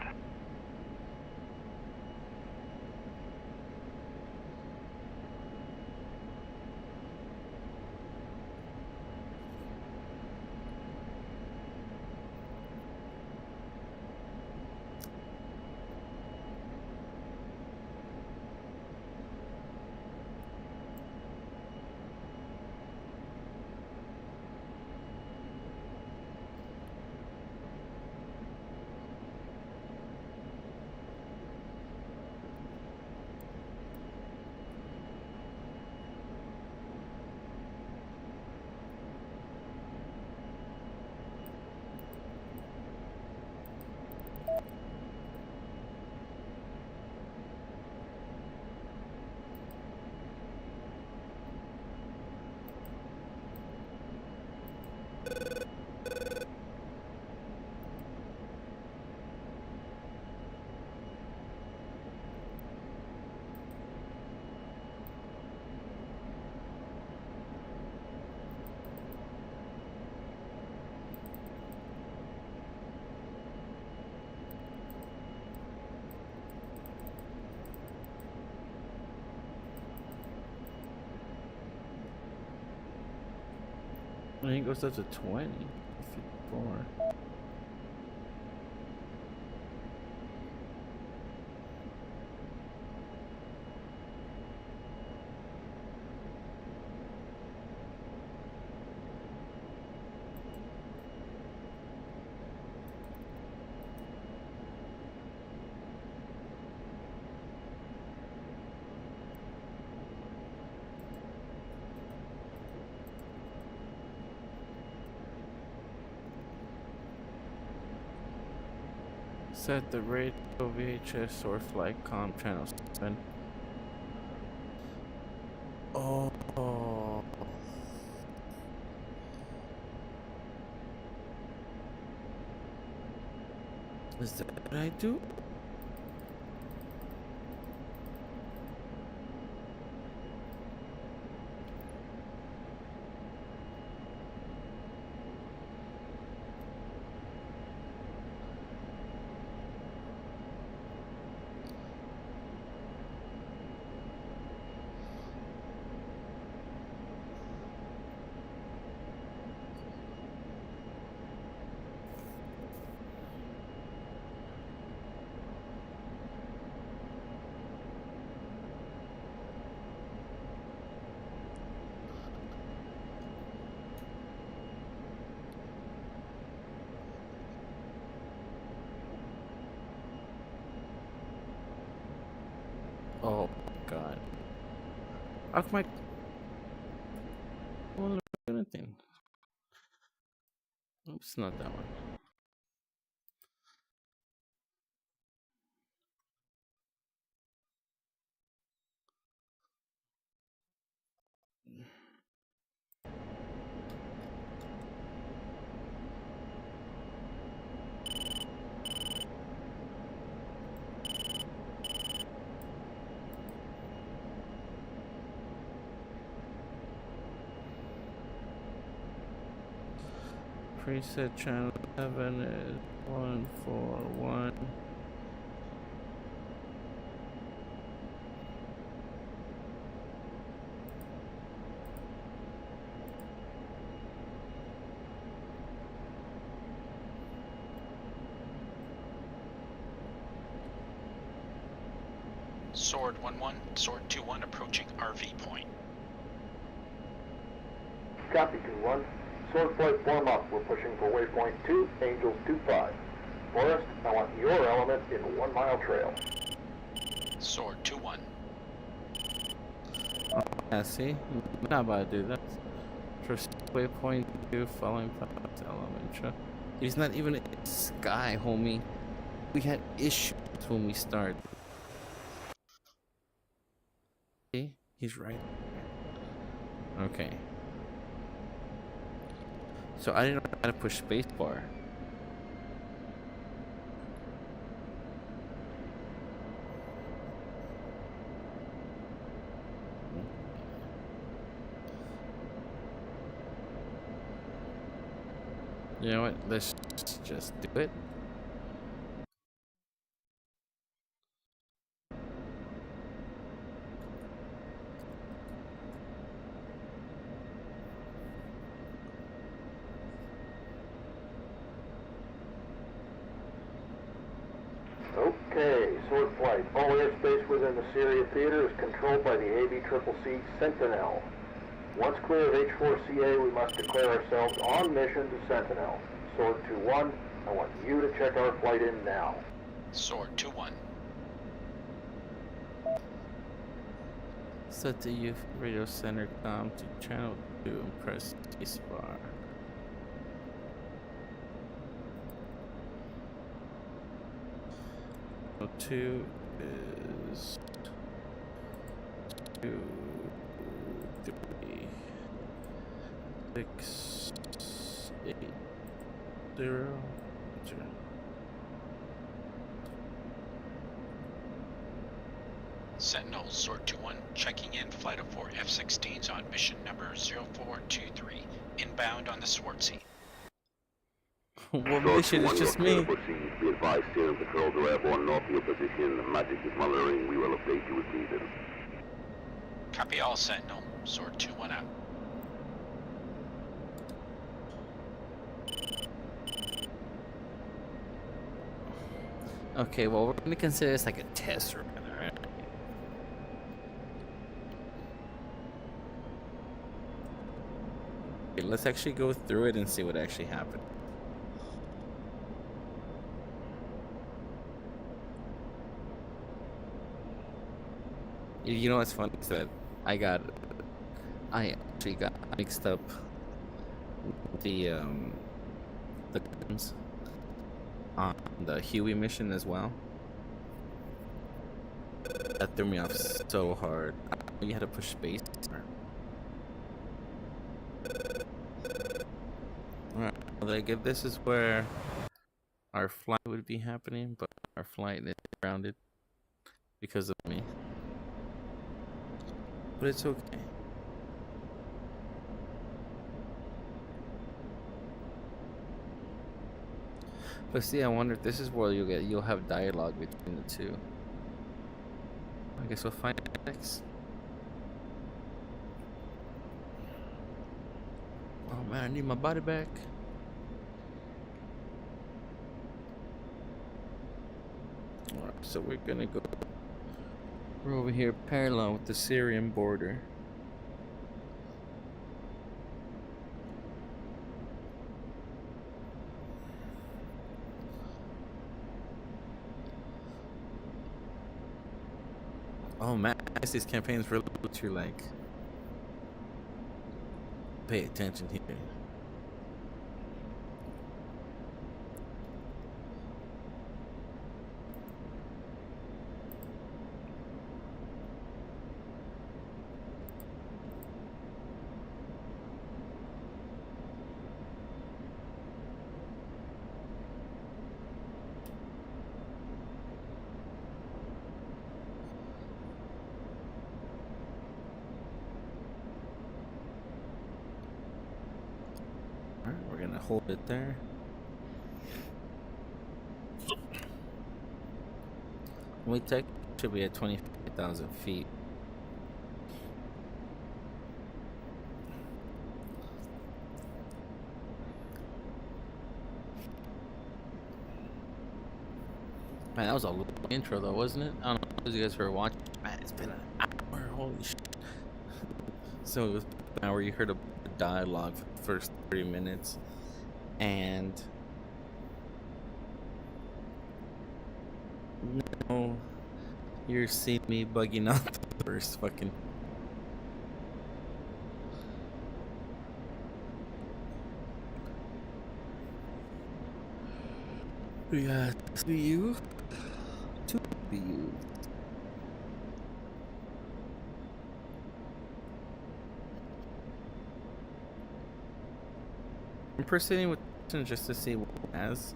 I think it goes up to 20. 54. Set the radio VHS or flight comm channel 7. Oh. Is that what I do? Oh god. How come I won't do anything? Oops, not that one. Preset channel 7 is 141. Sword 1-1, Sword 2-1 approaching RV point. Copy 2-1. Sword flight form up. We're pushing for waypoint 2, Angels 2-5. Forrest, I want your element in 1 mile trail. Sword 2-1. Yeah, see? I'm not about to do that. First waypoint 2, following pilot's element. He's not even in the sky, homie. We had issues when we started. See? He's right. Okay. So I didn't know how to push spacebar. You know what? Let's just do it. Okay, Sword flight. All airspace within the Syria theater is controlled by the ABCCC Sentinel. Once clear of H4CA, we must declare ourselves on mission to Sentinel. Sword 2-1, I want you to check our flight in now. Sword 2-1. Set the youth radio center comm to channel 2 and press spacebar. So 2 is 2, 3, 6, 8, 0. Sentinel, Sword 2-1, checking in flight of 4 F-16s on mission number 0423, inbound on the Swartzy. What mission? It's just me. Be advised, steering patrols are airborne north of your position. Magic is monitoring. We will update you as needed. Copy all, Sentinel. Sword 2-1 out. Okay, well, we're gonna consider this like a test run, alright? Okay, let's actually go through it and see what actually happened. You know what's funny is that I actually got mixed up with the guns on the Huey mission as well. That threw me off so hard. You had to push space. Alright, like if this is where our flight would be happening, but our flight is grounded because of me. But it's okay. But see, I wonder if this is where you'll have dialogue between the two. I guess we'll find out next. Oh man, I need my body back. Alright, so we're gonna go. We're over here parallel with the Syrian border. Oh man, I guess these campaigns really put you like pay attention here. Alright, we're gonna hold it there. We tech should be at 25,000 feet. Man, that was a long intro though, wasn't it? I don't know if you guys were watching. Man, it's been an hour. Holy shit. So it was an hour. You heard a dialogue for the first 30 minutes. And now you're seeing me bugging out the first fucking. We got you. Two BU. I'm proceeding with just to see what it has.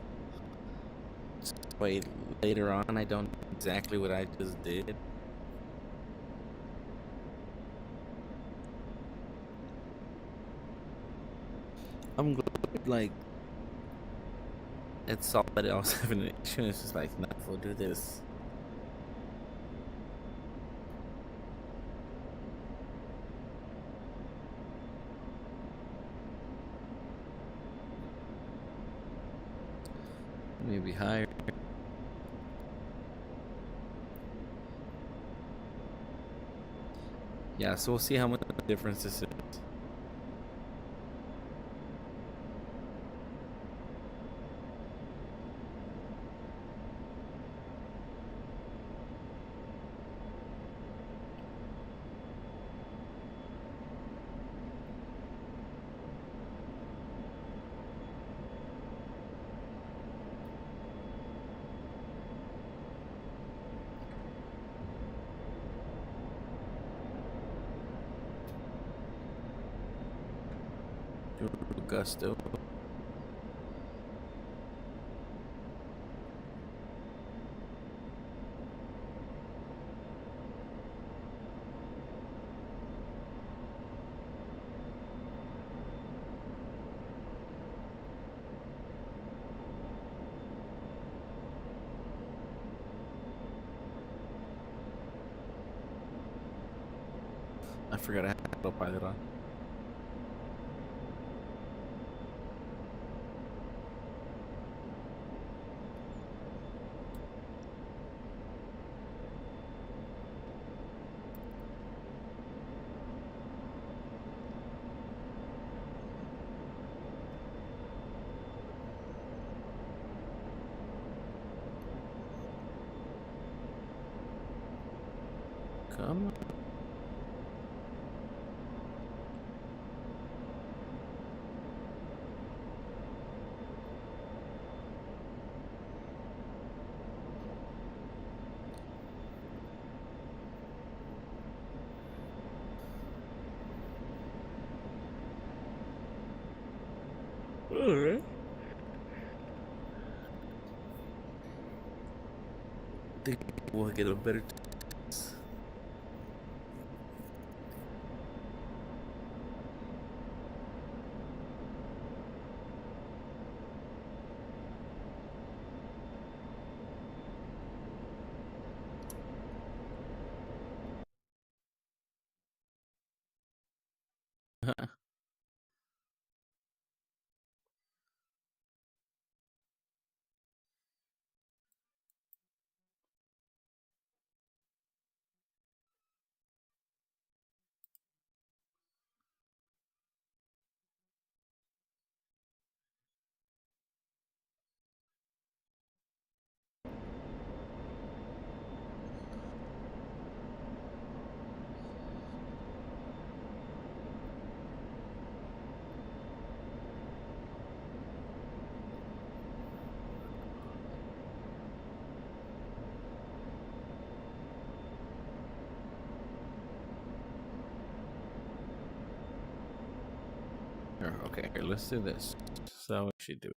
Just wait later on. I don't know exactly what I just did. I'm glad, like, it saw that I was having an issue. It's just like, no, we'll do this. Maybe higher. Yeah, so we'll see how much difference this is. Gusto. I forgot I had autopilot on. Come on. Alright. Think we'll get a better chance. Okay, here, let's do this. So we should do it.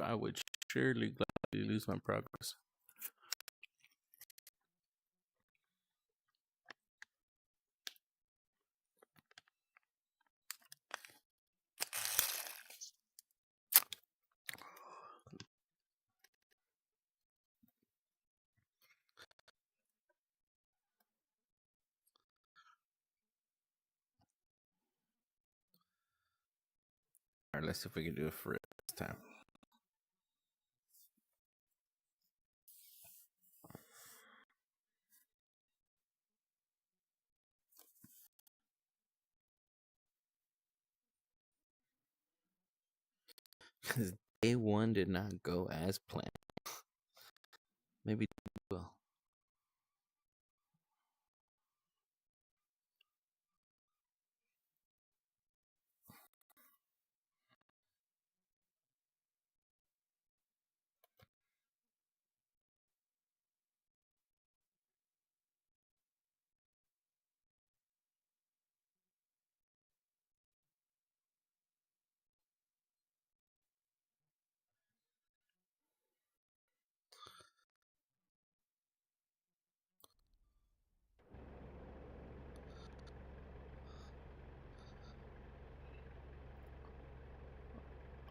I would surely gladly lose my progress. Alright, let's see if we can do it for it this time. Because day one did not go as planned. Maybe it will.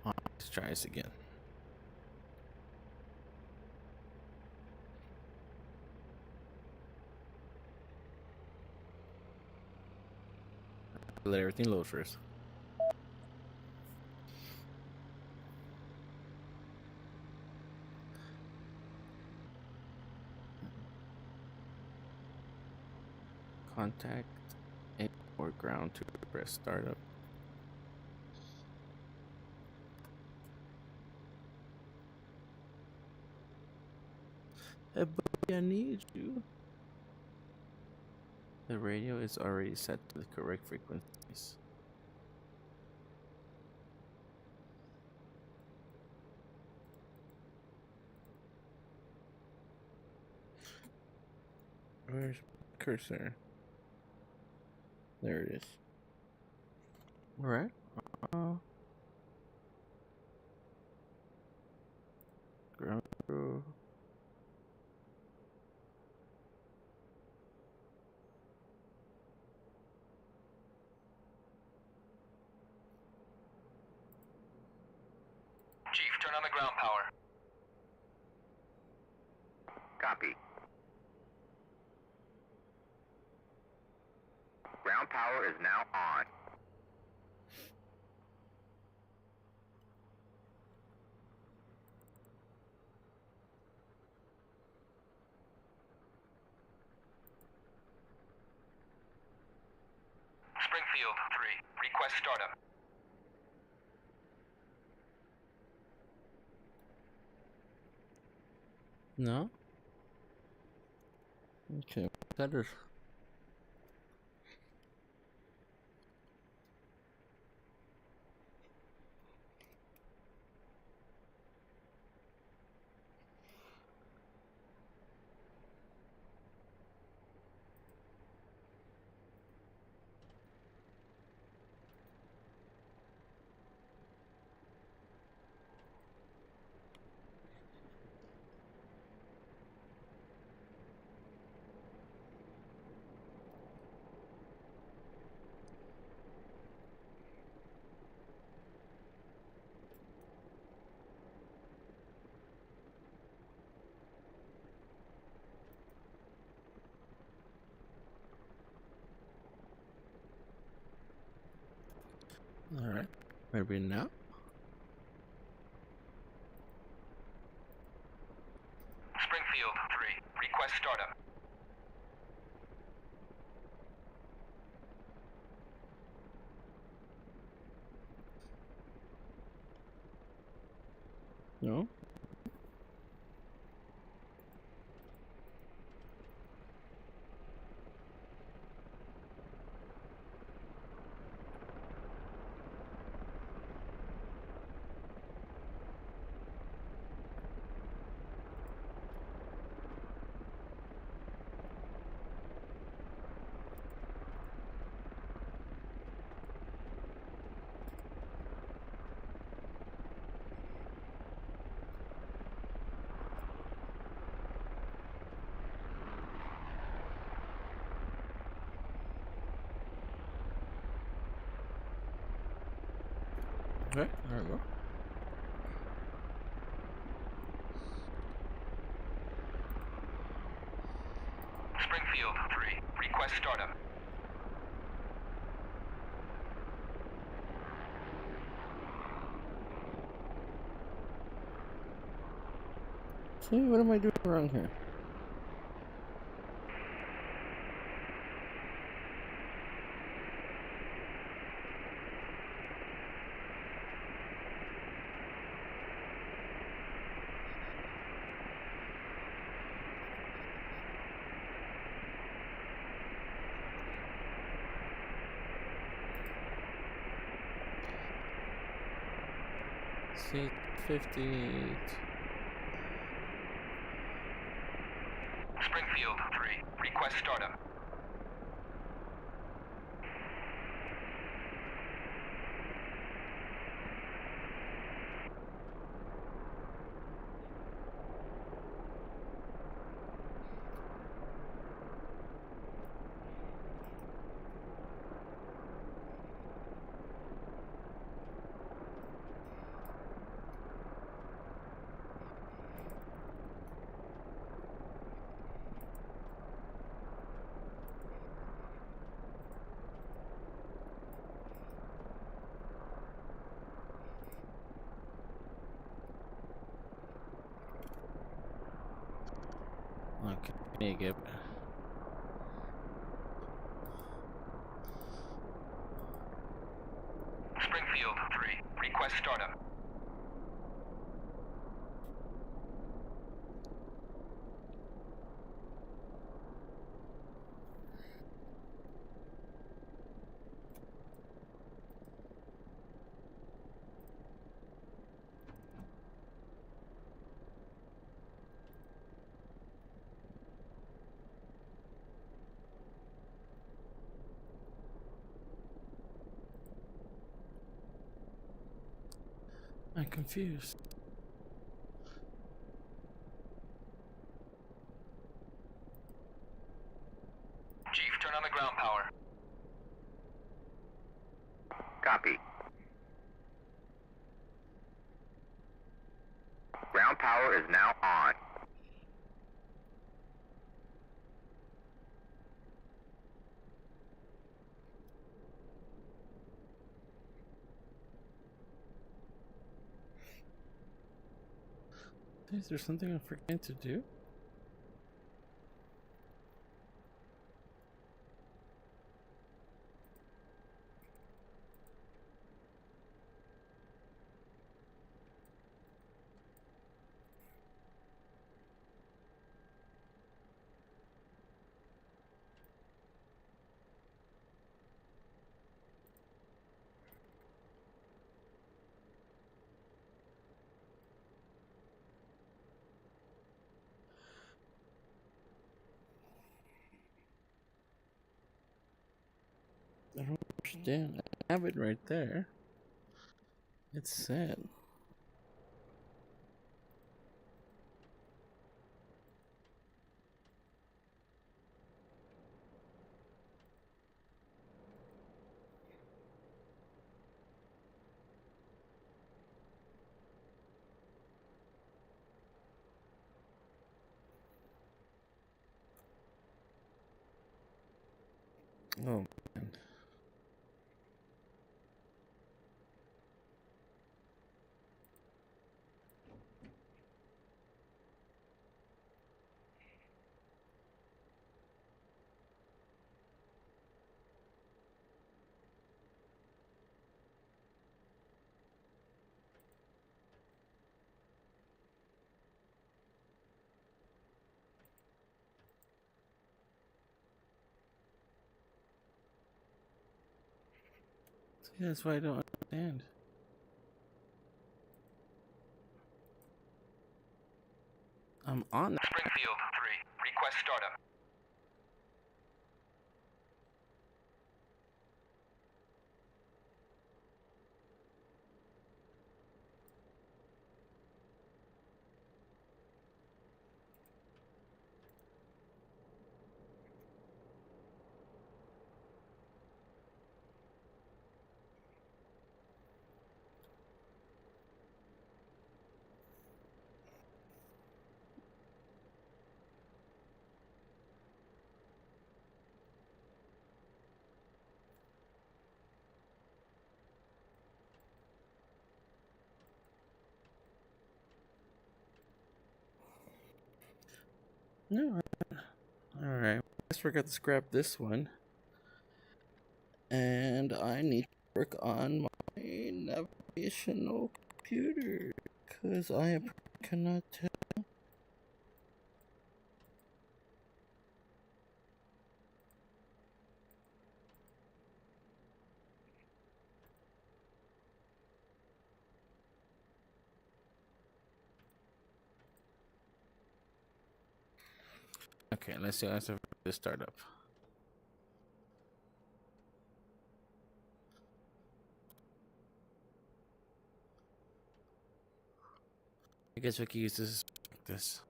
Let's try this again. Let everything load first. Contact or ground to press startup. Hey, buddy, I need you. The radio is already set to the correct frequencies. Where's my cursor? There it is. Alright. Ground crew. Chief, turn on the ground power. Copy. Ground power is now on. Springfield 3, request startup. No? Okay, that is. Alright, maybe now? Springfield 3, request startup. No? Okay, there we go. Springfield 3, request startup. See, what am I doing wrong here? Seat 58. Springfield 3, request startup. Okay, make it. Springfield 3, request startup. I'm confused. Chief, turn on the ground power. Copy. Ground power is now on. Is there something I'm forgetting to do? understand. I have it right there. It's set. Oh man. See, that's why I don't understand. I'm on. Springfield 3. Request startup. No. Alright. I guess we're going to scrap this one. And I need to work on my navigational computer. Because I cannot tell. Okay, let's see. Let's have this startup. I guess we could use this like this.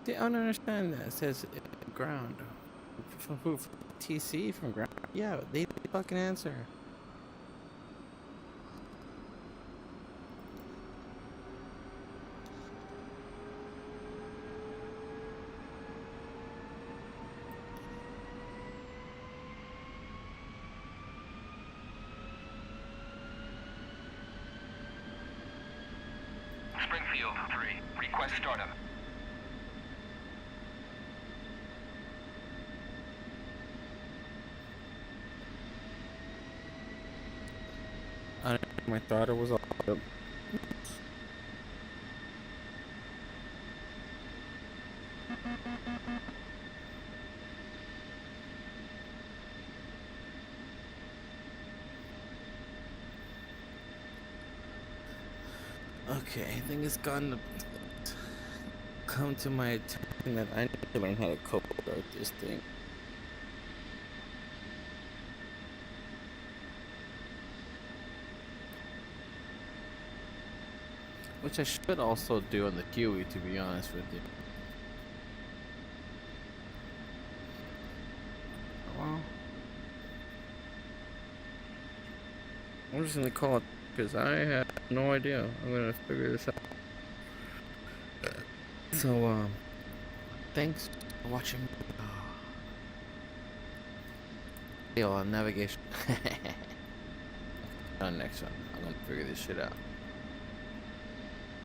See, I don't understand that. It says ground. From TC from ground. Yeah, they didn't fucking answer. Springfield 3. Request startup. My throttle was all up. Okay, I think it's gonna come to my attention that I need to learn how to code start this thing. Which I should also do on the Huey, to be honest with you. Well, I'm just gonna call it because I have no idea. I'm gonna figure this out. So, thanks for watching. On navigation. On next one. I'm gonna figure this shit out.